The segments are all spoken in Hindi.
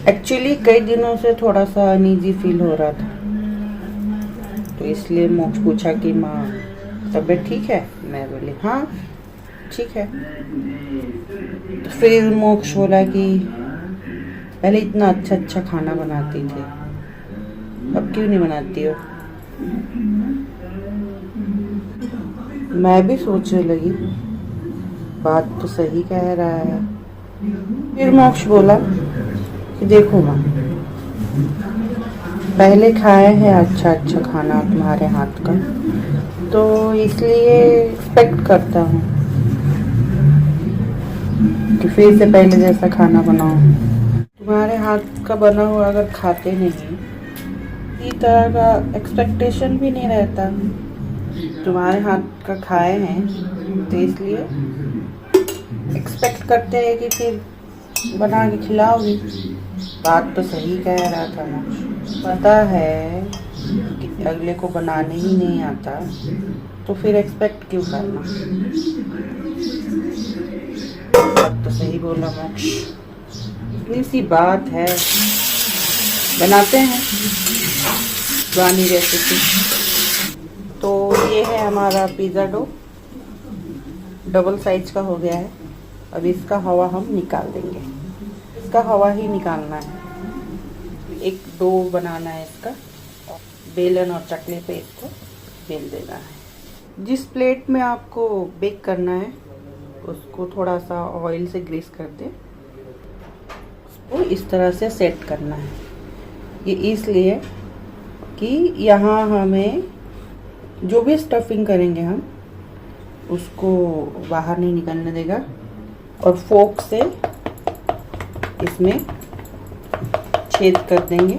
एक्चुअली कई दिनों से थोड़ा सा अनईजी फील हो रहा था, तो इसलिए मोक्ष पूछा कि माँ तबीयत ठीक है। मैं बोली हाँ ठीक है। तो फिर मोक्ष बोला कि पहले इतना अच्छा अच्छा खाना बनाती थी, अब क्यों नहीं बनाती हो। मैं भी सोचने लगी, बात तो सही कह रहा है। फिर मोक्ष बोला कि देखो माँ, पहले खाए हैं अच्छा अच्छा खाना तुम्हारे हाथ का, तो इसलिए एक्सपेक्ट करता हूँ कि फिर से पहले जैसा खाना बनाओ। तुम्हारे हाथ का बना हुआ अगर खाते नहीं, इसी तरह का एक्सपेक्टेशन भी नहीं रहता। तुम्हारे हाथ का खाए हैं तो इसलिए एक्सपेक्ट करते हैं कि फिर बना के खिलाओगी। बात तो सही कह रहा था मोक्ष। पता है कि अगले को बनाने ही नहीं आता, तो फिर एक्सपेक्ट क्यों करना। बात तो सही बोला मोक्ष। इतनी सी बात है, बनाते हैं पुरानी रेसिपी। तो ये है हमारा पिज़्ज़ा डो, डबल साइज का हो गया है। अब इसका हवा हम निकाल देंगे, इसका हवा ही निकालना है। एक डो बनाना है इसका, बेलन और चकले पे इसको बेल देना है। जिस प्लेट में आपको बेक करना है उसको थोड़ा सा ऑयल से ग्रीस कर दें, उसको इस तरह से सेट करना है। ये इसलिए कि यहाँ हमें जो भी स्टफिंग करेंगे हम उसको बाहर नहीं निकलने देगा, और फोक से इसमें छेद कर देंगे।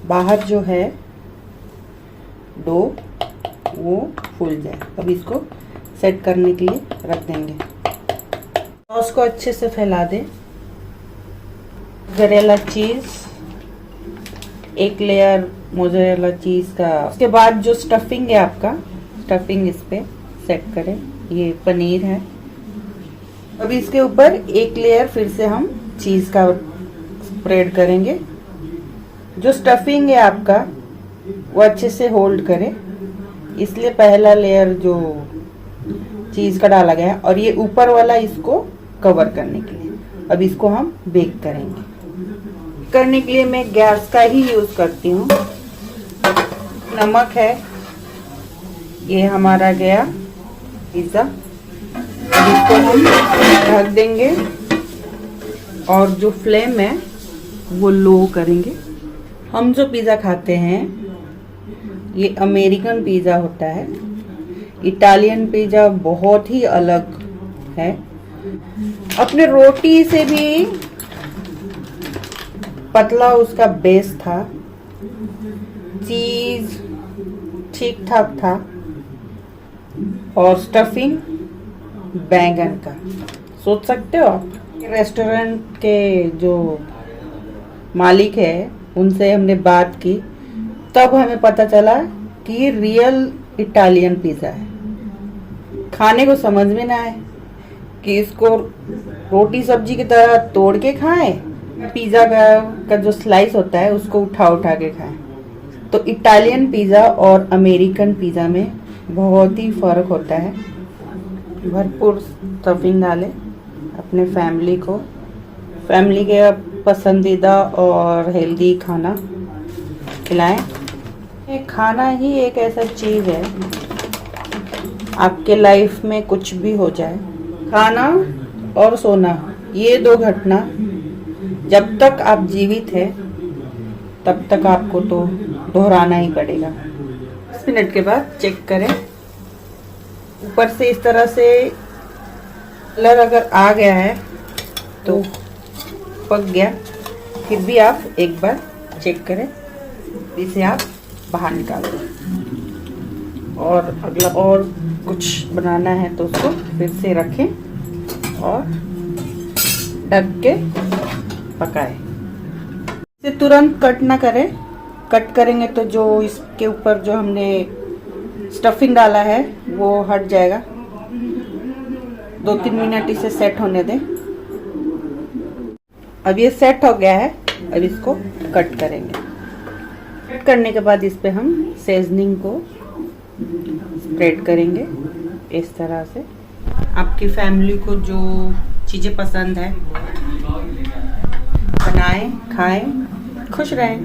बाहर जो है डो वो फूल जाए। अब इसको सेट करने के लिए रख देंगे। सॉस को अच्छे से फैला दें। मोज़रेला चीज़, एक लेयर मोज़रेला चीज़ का। उसके बाद जो स्टफिंग है आपका, स्टफिंग इस पे सेट करें। ये पनीर है। अब इसके ऊपर एक लेयर फिर से हम चीज़ का स्प्रेड करेंगे। जो स्टफिंग है आपका वो अच्छे से होल्ड करे, इसलिए पहला लेयर जो चीज़ का डाला गया है, और ये ऊपर वाला इसको कवर करने के लिए। अब इसको हम बेक करेंगे। करने के लिए मैं गैस का ही यूज़ करती हूँ। नमक है, ये हमारा गया पिज़्ज़ा। अब इसको हम ढक देंगे और जो फ्लेम है वो लो करेंगे। हम जो पिज़्ज़ा खाते हैं ये अमेरिकन पिज़्ज़ा होता है। इटालियन पिज़्ज़ा बहुत ही अलग है। अपने रोटी से भी पतला उसका बेस था, चीज़ ठीक ठाक था, और स्टफिंग बैंगन का। सोच सकते हो आप। रेस्टोरेंट के जो मालिक है उनसे हमने बात की, तब हमें पता चला कि ये रियल इटालियन पिज़्ज़ा है। खाने को समझ में ना आए कि इसको रोटी सब्जी की तरह तोड़ के खाएं, पिज़्ज़ा का जो स्लाइस होता है उसको उठा उठा के खाएं। तो इटालियन पिज़्ज़ा और अमेरिकन पिज़्ज़ा में बहुत ही फ़र्क होता है। भरपूर स्टफिंग डालें अपने फैमिली के पसंदीदा और हेल्दी खाना खिलाएं। खाना ही एक ऐसा चीज़ है, आपके लाइफ में कुछ भी हो जाए, खाना और सोना, ये दो घटना जब तक आप जीवित हैं तब तक आपको तो दोहराना ही पड़ेगा। 10 मिनट के बाद चेक करें। ऊपर से इस तरह से कलर अगर आ गया है तो पक गया। फिर भी आप एक बार चेक करें, इसे आप बाहर निकाल दें। और अगला और कुछ बनाना है तो उसको फिर से रखें और ढक के पकाएं। इसे तुरंत कट ना करें। कट करेंगे तो जो इसके ऊपर जो हमने स्टफिंग डाला है वो हट जाएगा। 2-3 मिनट इसे सेट होने दें। अब ये सेट हो गया है। अब इसको कट करेंगे। कट करने के बाद इस पे हम सीजनिंग को स्प्रेड करेंगे इस तरह से। आपकी फैमिली को जो चीज़ें पसंद है बनाएं, खाएं, खुश रहें।